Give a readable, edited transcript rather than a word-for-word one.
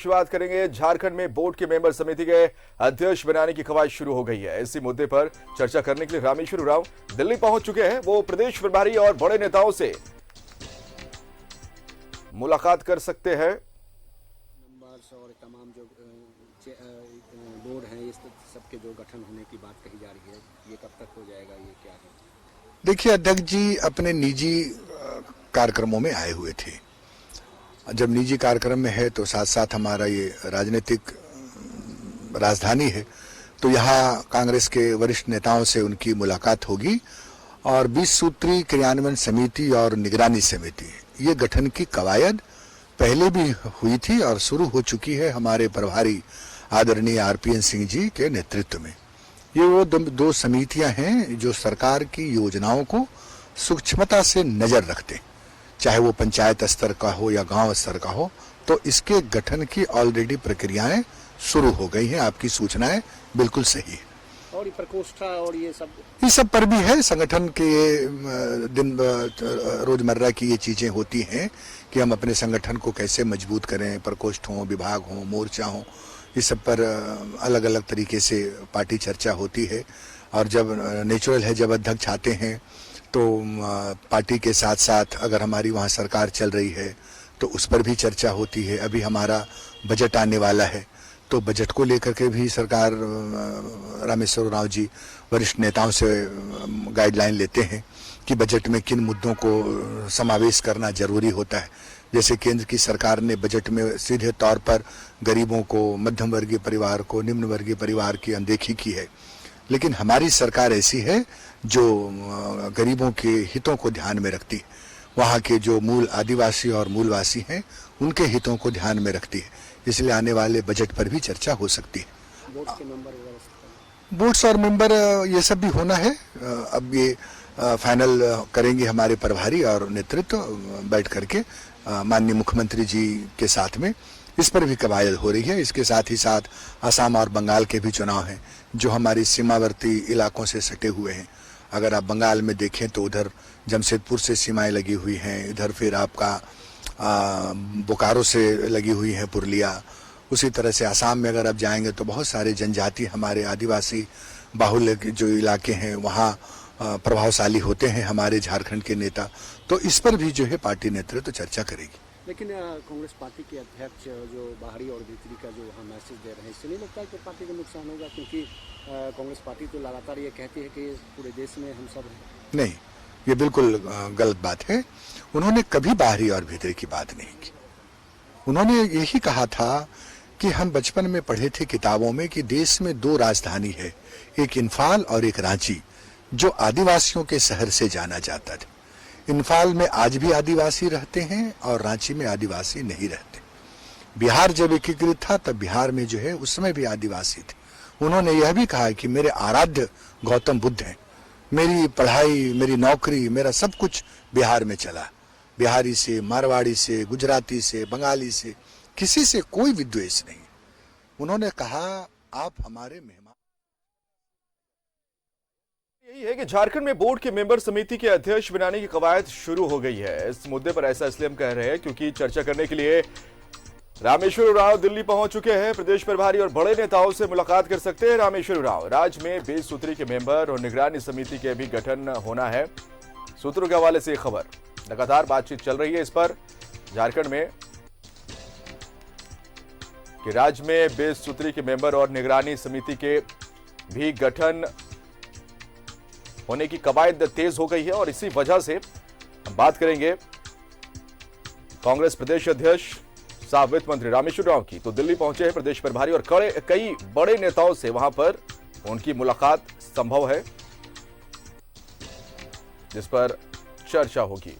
शुरुआत करेंगे। झारखंड में बोर्ड के मेंबर समिति के अध्यक्ष बनाने की कवायद शुरू हो गई है। इसी मुद्दे पर चर्चा करने के लिए रामेश्वर उरांव दिल्ली पहुंच चुके हैं। वो प्रदेश प्रभारी और बड़े नेताओं से मुलाकात कर सकते हैं। और तमाम जो बोर्ड हैं, इस सबके जो गठन होने की बात कही जा रही है, ये कब तक हो जाएगा, ये क्या है? देखिए, अध्यक्ष जी अपने निजी कार्यक्रमों में आए हुए थे। जब निजी कार्यक्रम में है तो साथ साथ हमारा ये राजनीतिक राजधानी है, तो यहाँ कांग्रेस के वरिष्ठ नेताओं से उनकी मुलाकात होगी और 20 सूत्री क्रियान्वयन समिति और निगरानी समिति ये गठन की कवायद पहले भी हुई थी और शुरू हो चुकी है हमारे प्रभारी आदरणीय आरपीएन सिंह जी के नेतृत्व में। ये वो दो समितियां हैं जो सरकार की योजनाओं को सूक्ष्मता से नजर रखते, चाहे वो पंचायत स्तर का हो या गांव स्तर का हो। तो इसके गठन की ऑलरेडी प्रक्रियाएं शुरू हो गई हैं। आपकी सूचनाएं बिल्कुल सही है। और ये प्रकोष्ठा और ये सब पर भी है। संगठन के दिन रोजमर्रा की ये चीजें होती हैं कि हम अपने संगठन को कैसे मजबूत करें। प्रकोष्ठ हो, विभाग हो, मोर्चा हो, इस सब पर अलग अलग तरीके से पार्टी चर्चा होती है। और जब नेचुरल है, जब अध्यक्ष आते हैं तो पार्टी के साथ साथ अगर हमारी वहाँ सरकार चल रही है तो उस पर भी चर्चा होती है। अभी हमारा बजट आने वाला है तो बजट को लेकर के भी सरकार रामेश्वर उरांव जी वरिष्ठ नेताओं से गाइडलाइन लेते हैं कि बजट में किन मुद्दों को समावेश करना जरूरी होता है। जैसे केंद्र की सरकार ने बजट में सीधे तौर पर गरीबों को, मध्यम वर्गीय परिवार को, निम्न वर्गीय परिवार की अनदेखी की है, लेकिन हमारी सरकार ऐसी है जो गरीबों के हितों को ध्यान में रखती है। वहाँ के जो मूल आदिवासी और मूलवासी हैं उनके हितों को ध्यान में रखती है। इसलिए आने वाले बजट पर भी चर्चा हो सकती है। बोर्ड्स और मेंबर ये सब भी होना है। अब ये फाइनल करेंगे हमारे प्रभारी और नेतृत्व बैठ करके माननीय मुख्यमंत्री जी के साथ में। इस पर भी कवायद हो रही है। इसके साथ ही साथ असम और बंगाल के भी चुनाव हैं जो हमारी सीमावर्ती इलाकों से सटे हुए हैं। अगर आप बंगाल में देखें तो उधर जमशेदपुर से सीमाएं लगी हुई हैं, इधर फिर आपका बोकारो से लगी हुई है पुरलिया। उसी तरह से आसाम में अगर आप जाएंगे तो बहुत सारे जनजाति हमारे आदिवासी बाहुल्य जो इलाके हैं वहाँ प्रभावशाली होते हैं हमारे झारखंड के नेता। तो इस पर भी जो है पार्टी नेतृत्व चर्चा करेगी। लेकिन कांग्रेस पार्टी के अध्यक्ष जो बाहरी और भीतरी का जो हम मैसेज दे रहे हैं, इससे नहीं लगता है कि पार्टी को नुकसान होगा? क्योंकि कांग्रेस पार्टी तो लगातार ये कहती है कि पूरे देश में हम सब हैं। नहीं, ये बिल्कुल गलत बात है। उन्होंने कभी बाहरी और भीतरी की बात नहीं की। उन्होंने यही कहा था कि हम बचपन में पढ़े थे किताबों में कि देश में 2 राजधानी है, एक इम्फाल और एक रांची, जो आदिवासियों के शहर से जाना जाता था। इम्फाल में आज भी आदिवासी रहते हैं और रांची में आदिवासी नहीं रहते। बिहार जब एकीकृत था तब बिहार में जो है उस समय भी आदिवासी थे। उन्होंने यह भी कहा कि मेरे आराध्य गौतम बुद्ध हैं, मेरी पढ़ाई, मेरी नौकरी, मेरा सब कुछ बिहार में चला। बिहारी से, मारवाड़ी से, गुजराती से, बंगाली से, किसी से कोई विद्वेष नहीं। उन्होंने कहा आप हमारे मेहमान। यही है कि झारखंड में बोर्ड के मेंबर समिति के अध्यक्ष बनाने की कवायद शुरू हो गई है। इस मुद्दे पर ऐसा इसलिए हम कह रहे हैं क्योंकि चर्चा करने के लिए रामेश्वर उरांव दिल्ली पहुंच चुके हैं। प्रदेश प्रभारी और बड़े नेताओं से मुलाकात कर सकते हैं रामेश्वर उरांव। राज्य में 20 सूत्री के मेंबर और निगरानी समिति के भी गठन होना है। सूत्रों के हवाले से खबर, लगातार बातचीत चल रही है इस पर झारखंड में कि राज्य में 20 सूत्री के मेंबर और निगरानी समिति के भी गठन होने की कवायद तेज हो गई है। और इसी वजह से हम बात करेंगे कांग्रेस प्रदेश अध्यक्ष साहब वित्त मंत्री रामेश्वर उरांव की। तो दिल्ली पहुंचे हैं प्रदेश प्रभारी और कई बड़े नेताओं से वहां पर उनकी मुलाकात संभव है, जिस पर चर्चा होगी।